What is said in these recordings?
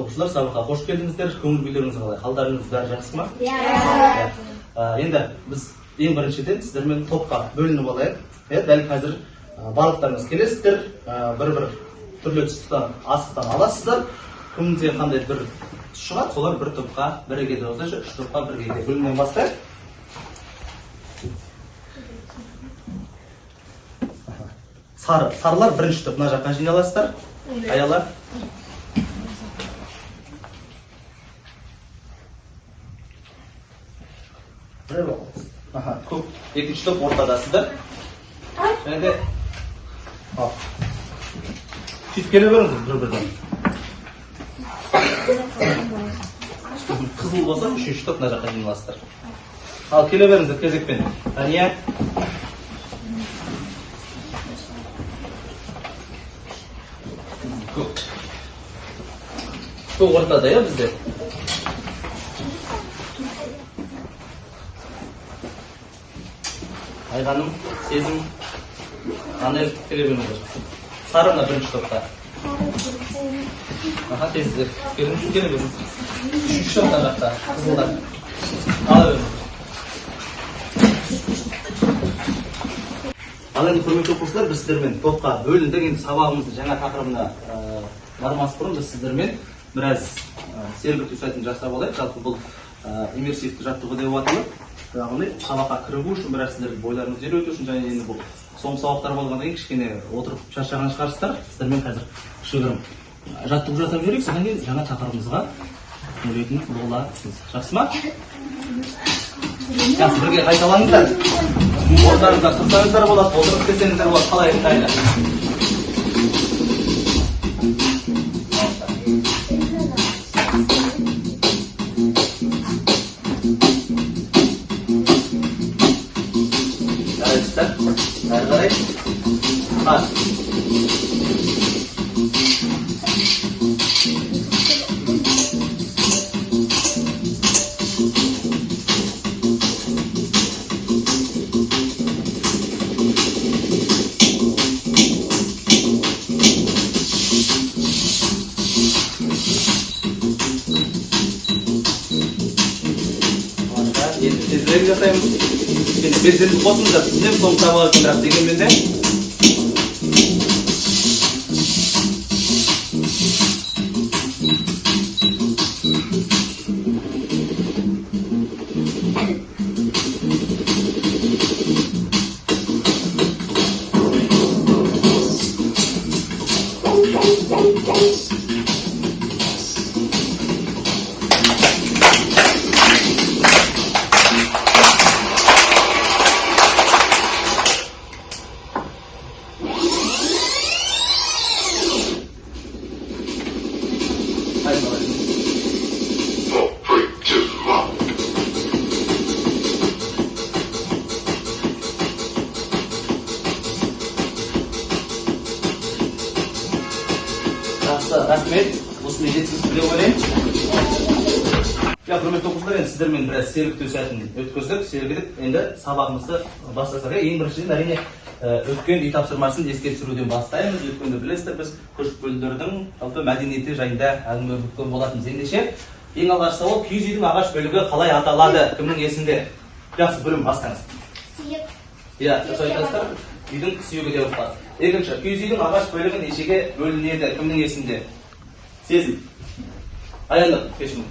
оқушылар, сабаққа қош келдіңіздер. Көңіл күйлеріңіз қалай? Қалдарыңыз бәрі жақсы ма? Енді біз ең біріншіден сіздермен топқа бөлініп алайық. Дәл қазір барлықтарыңыз келесіздер, бір-бір түрлі тұстан асықтан аласыздар. Кімде қандай бір түс шығады, солар бір топқа бірігеді. Осылайша үш топқа бірігеді. Бөлімнен бастайық. Сарылар бірінші топ, мына жаққа жиналасыздар. Аялар. Көк, екінші топ ортадасыздар. Және де сөйтіп келе беріңіздер бір-бірден. Қызыл болса, үшінші топ мына жаққа жиналасыздар. Ал келе беріңіздер кезекпен. Тания. Көк ортада, бізде. Айғаным, сезім, анел келе беріңіздер. Сары мына бірінші топта. Тезіздер. Келе беріңіздер. Үшінші топта жақта, қызылдар. Ала беріңіздер. Ал енді құрметті оқушылар, біз сіздермен топқа бөліндік. Енді сабағымызды жаңа тақырыбына бармас бұрын біз сіздермен біраз сергіту сайтын жасап алайық. Жалпы бұл иммерсивті жаттығу деп аталып, яғни сабаққа кірігу үшін біраз сіздердің бойларыңызды үйрету үшін, және енді бұл соңғы сабақтар болғаннан кейін кішкене отырып шаршаған шығарсыздар. Сіздермен қазір кішігірім жаттығу жасап жүрейік, содан кейін жаңа тақырыбымызға үйрететін боласыз. Жақсы ма? Жақсы, бірге қайталаңыздар. Ордарыңыздар тұрсаңыздар болады, отырып келсеңіздер болады. Қалай ыңғайлы? Әрі қарай. Қаш. Енді тезірек жасаймыз. Белсенді қосыңыздар, түсінем, соң сабақ үшін бірақ дегенмен де. Рахмет, осындай жетістік деп ойлаймын. Құрметті оқушылар, енді сіздермен біраз сергіту сәтін өткіздік, сергідік. Енді сабағымызды бастасақ. Ең біріншіден әрине өткен үй тапсырмасын еске түсіруден бастаймыз. Өткенде білесіздер, біз көшпелілердің жалпы мәдениеті жайында әңгіме өрбіткен болатынбыз. Ендеше ең алғашқы сауал, киіз үйдің ағаш бөлігі қалай аталады? Кімнің есінде? Жақсы, бөлім бастаңыз. Сүйек. Иә, дұрыс айтасыздар. Үйдің сүйегі деп аталады. Екінші, киіз үйдің ағаш бөлігі нешеге бөлінеді? Кімнің есінде? Сезім. Аяндық, кешім.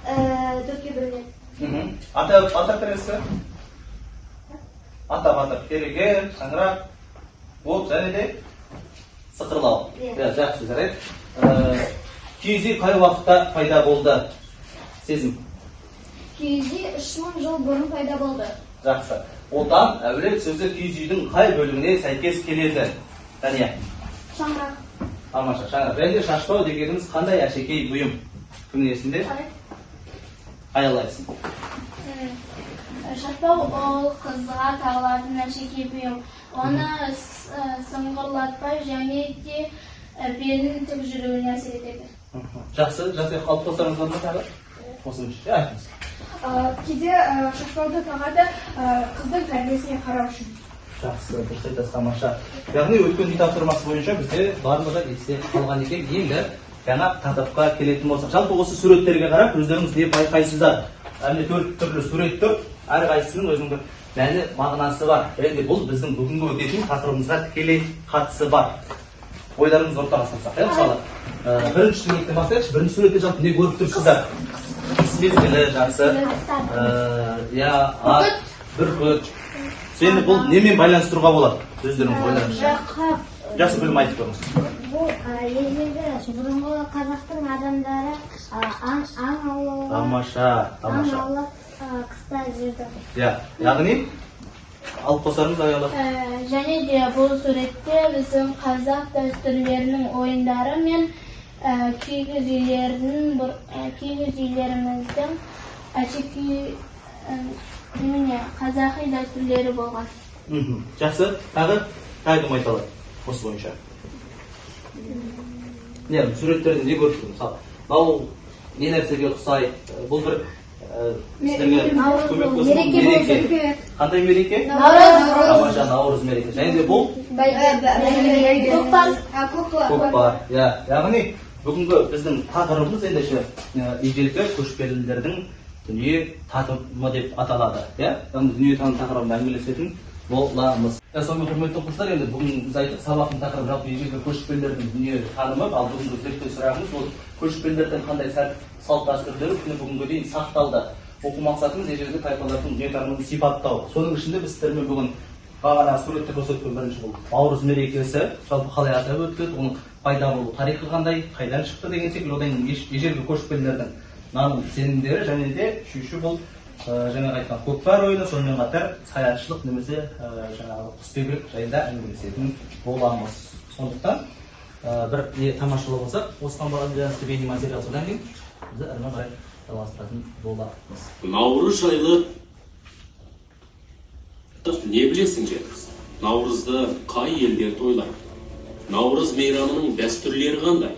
Төртке бөлінеді. Атап кіресі? Атап. Кереге, шаңырақ, боп, және де сықырлау. Жақсы, жарайды. Киіз үй қай уақытта пайда болды? Сезім. Киіз үй 3000 жыл бұрын пайда болды. Жақсы. Одан әуелет сөзі киіз үйдің қай бөлігіне сәйкес келеді? Тания. Шаңырақ. Тамаша, шаңырақ. Және де шашпау дегеніміз қандай әшекей бұйым? Кімнің есінде? Аялайсың. Шашпау ол қызға тағылатын әшекей бұйым. Оны сыңғырлатпай және де белін тік жүруіне әсер етеді. Жақсы, қалып қосаңыз бар ма тағы? Қосыңыз. Айтыңыз. Кейде шашпауды тағады қыздың тәрбиесіне қарау үшін. Жақсы, дұрыс айтасыз, тамаша. Яғни өткен үй тапсырмасы бойынша бізде барлығы есте қалған екен. Енді жаңа тақырыпқа келетін болсақ, жалпы осы суреттерге қарап өздеріңіз не байқайсыздар? Әне 4 түрлі сурет тұр, әрқайсысының өзінің бір мәні мағынасы бар. Енді бұл біздің бүгінгі өтетін тақырыбымызға тікелей қатысы бар. Ойларыңызды ортаға салсақ, мысалы, бірінші суреттен бастайықшы. Бірінші суретте жалпы не көріп тұрсыздар? Мезгілі, жақсы. Ат, бүркіт. Енді бұл немен байланыстыруға болады? Өздеріңіз ойларыңызша. Жақсы білім айтып тұрыңыз. Бұл ежелгі бұрынғы қазақтың адамдары аң аулап, Тамаша. қыста жүрді. Яғни алып қосарыңыз аялап. Және де бұл суретте біздің қазақ дәстүрлерінің ойындары мен киіз үйлеріміздің қазақи дәстүрлері болған. Жақсы, тағы кім айта алады осы бойынша? Суреттерді не көріп тұрмыз? Мынау не нәрсеге ұқсайды? Бұл бір сіздерге көмек болсын. Мереке. Қандай мереке? Тамаша, Наурыз мереке. Және де бұл көкпар. Яғни бүгінгі біздің тақырыбымыз ендеше ежелгі көшпелілердің дүние татымы деп аталады. Яғни дүние таным тақырыбында әңгімелесетін боламыз. Сонымен құрметті оқушылар, енді бүгін біз айттық, сабақтың тақырыбы жалпы ежелгі көшпелілердің дүние танымы, ал бүгінгі зерттеу сұрағымыз ол көшпелілердің қандай салт дәстүрлері күні бүгінге дейін сақталды. Оқу мақсатымыз ежелгі тайпалардың дүние танымын сипаттау. Соның ішінде біз сіздермен бүгін бағана суретте көрсеткен бірінші бұл Наурыз мерекесі жалпы қалай атап өтіледі, оның пайда болу тарихы қандай, қайдан шықты деген секілді, одан ежелгі көшпелілердің наным сенімдері және де үшінші бұл жаңағы айтқан көкпар ойыны, сонымен қатар саятшылық немесе жаңағы құсбегілік жайында әңгімелесетін боламыз. Сондықтан бір тамашалап болсақ, осыған байланысты бейнематериал содан кейін бізді әрмен қарай жалғастыратын боламыз. Наурыз жайлы не білесіңдер? Наурызды қай елдер тойлайды? Наурыз мейрамының дәстүрлері қандай?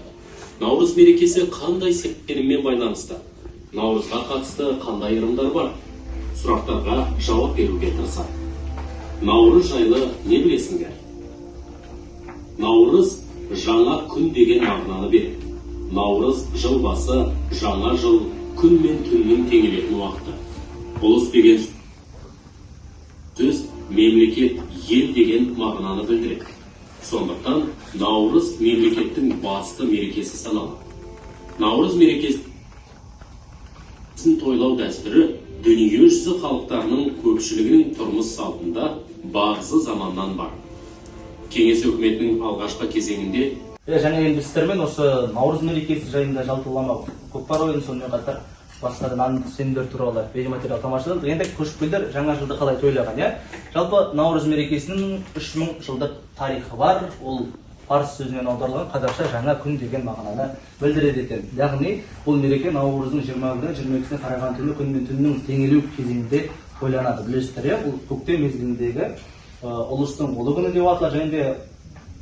Наурыз мерекесі қандай сеніммен байланысты? Наурызға қатысты қандай ырымдар бар? Сұрақтарға жауап беруге тырысады. Наурыз жайлы не білесіңдер? Наурыз жаңа күн деген мағынаны береді. Наурыз жыл басы, жаңа жыл, күн мен түннің теңелетін уақыты. Ұлыс деген сөз мемлекет, ел деген мағынаны білдіреді. Сондықтан Наурыз мемлекеттің басты мерекесі саналады. Наурыз мерекесін тойлау дәстүрі дүние жүзі халықтарының көпшілігінің тұрмыс салтында бағзы заманнан бар. Кеңес өкіметінің алғашқы кезеңінде және енді сіздермен осы Наурыз мерекесі жайында жалпылама көкпар ойыны, сонымен қатар басқа да наным сенімдер туралы бейнематериал тамашаладық. Енді көшпелілер жаңа жылды қалай тойлаған? Жалпы Наурыз мерекесінің 3000 жылдық тарихы бар. Ол парсы сөзінен аударылған қазақша жаңа күн деген мағынаны білдіреді екен. Яғни бұл мереке Наурыздың 20-ні 22-сіне қараған түні күн мен түннің теңелу кезеңінде тойланады. Білесіздер, бұл көктем мезгіліндегі ұлыстың ұлы күні деп аталады. Және де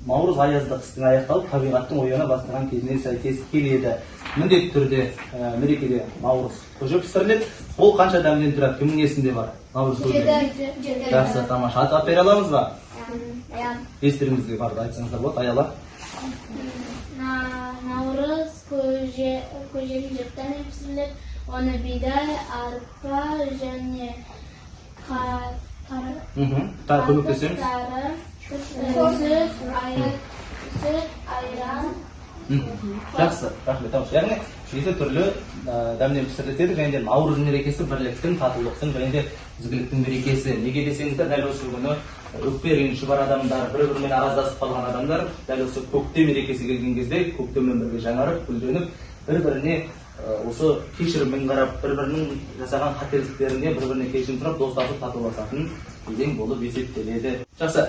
Наурыз аяздық істің аяқталып, табиғаттың ояна бастаған кезіне сәйкес келеді. Міндетті түрде мерекеде Наурыз көже пісіріледі. Ол қанша дәмнен тұрады? Кімнің есінде бар? Наурыз көже. Жақсы, тамаша. Ат бере аламыз ба? Естеріңізде барды айтсаңыздар болады, аяла. Наурыз көжені жіптен пісіріледі. Оны бидай, арпа және көмектесеміз. Сүт, айран. Жақсы, рахмет. Яғни жеті түрлі дәмнен пісіріледі және де Наурыз мерекесі бірліктің, татулықтың және де ізгіліктің мерекесі. Неге десеңіздер, дәл осы күні өкпе реніші бар адамдар, бір-бірімен араздасып қалған адамдар дәл осы көктем мерекесі келген кезде көктеммен бірге жаңарып, гүлденіп, бір-біріне осы кешіріммен қарап, бір-бірінің жасаған қателіктеріне бір-біріне кешірім сұрап, достасып татуласатын кезең болып есептеледі. Жақсы.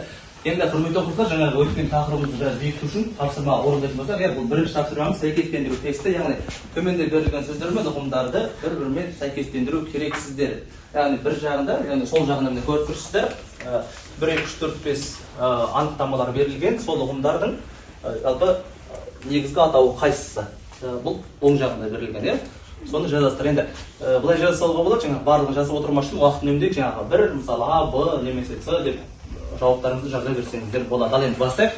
Енді құрметті оқушылар, жаңағы өткен тақырыбымызды біраз бекіту үшін тапсырма орындайтын болсақ, бұл бірінші тапсырмамыз сәйкестендіру тексті, яғни төменде берілген сөздер мен ұғымдарды бір-бірімен сәйкестендіру керексіздер. Яғни бір жағында, яғни сол жағында көріп тұрсыздар, 1, 2, 3, 4, 5 анықтамалар берілген, сол ұғымдардың жалпы негізгі атауы қайсысы? Бұл оң жағында берілген, соны жазасыздар. Енді былай жаза салуға болады, жаңағы барлығын жазып отырмас үшін уақыт үнемдейік, жаңағы бір, мысалы А, Б немесе С деп жауаптарыңызды жаза берсеңіздер болады. Ал енді бастайық.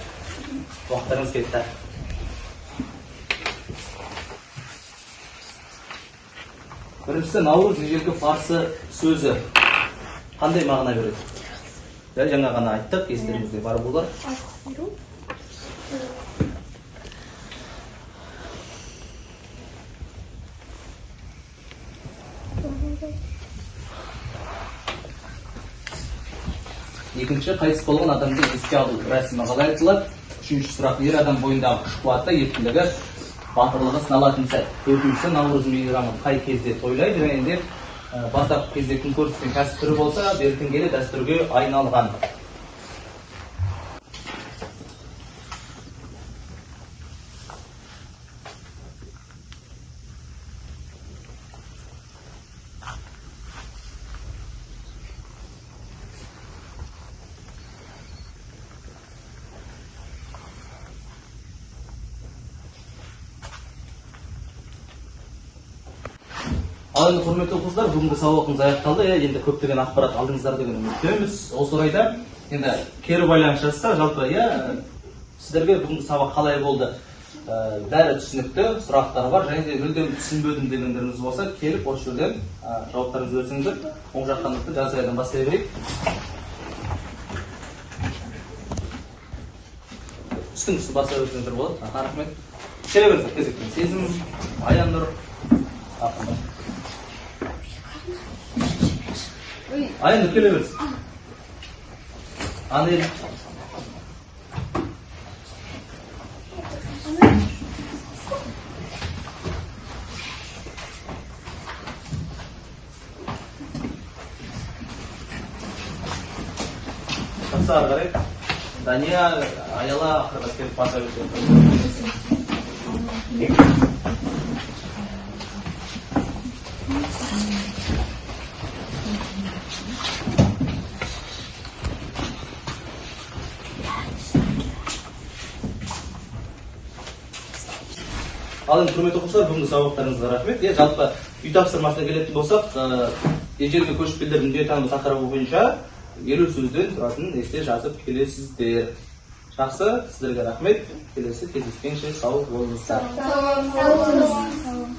Уақыттарыңыз кетті. Біріншісі Наурыз ежелгі парсы сөзі қандай мағына береді? Жаңа ғана айттық, естеріңізде бар болар. Екінші, қайтыс болған адамды еске алу рәсімі қалай айтылады? Үшінші сұрақ, ер адам бойындағы күш қуаты, еркіндігі, батырлығы сыналатын сәт. Төртіншісі, Наурыз мейрамын қай кезде тойлайды? Және де бастапқы кезде күнкөріс пен кәсіп түрі болса, бертін келе дәстүрге айналған. Ал енді құрметті оқушылар, бүгінгі сабағымыз аяқталды. Енді көптеген ақпарат алдыңыздар деген үміттеміз. Осы орайда енді кері байланыс жасаса, жалпы сіздерге бүгінгі сабақ қалай болды? Бәрі түсінікті, сұрақтар бар, және де мүлдем түсінбедім дегендеріңіз болса, келіп осы жерден жауаптарыңызды берсеңіздер, оң жақтан жазғайдан бастай берейік. Үстің бастай берсеңіздер болады. Рахмет. Келе беріңіздер кезектен. Сезім, Аяннұр, Ақындар. Аяннұр келе беріңіз. Анел. Жақсы ары қарай. Дания, Аяла ақырға келіп баса берсеңіздер. Ал енді құрметті оқушылар, бүгінгі сабақтарыңызға рахмет. Жалпы үй тапсырмасына келетін болсақ, ежелгі көшпелілердің дүниетаным тақырыбы бойынша 50 сөзден тұратын эссе жазып келесіздер. Жақсы, сіздерге рахмет. Келесі кездескенше сау болыңыздар. Сау болыңыз.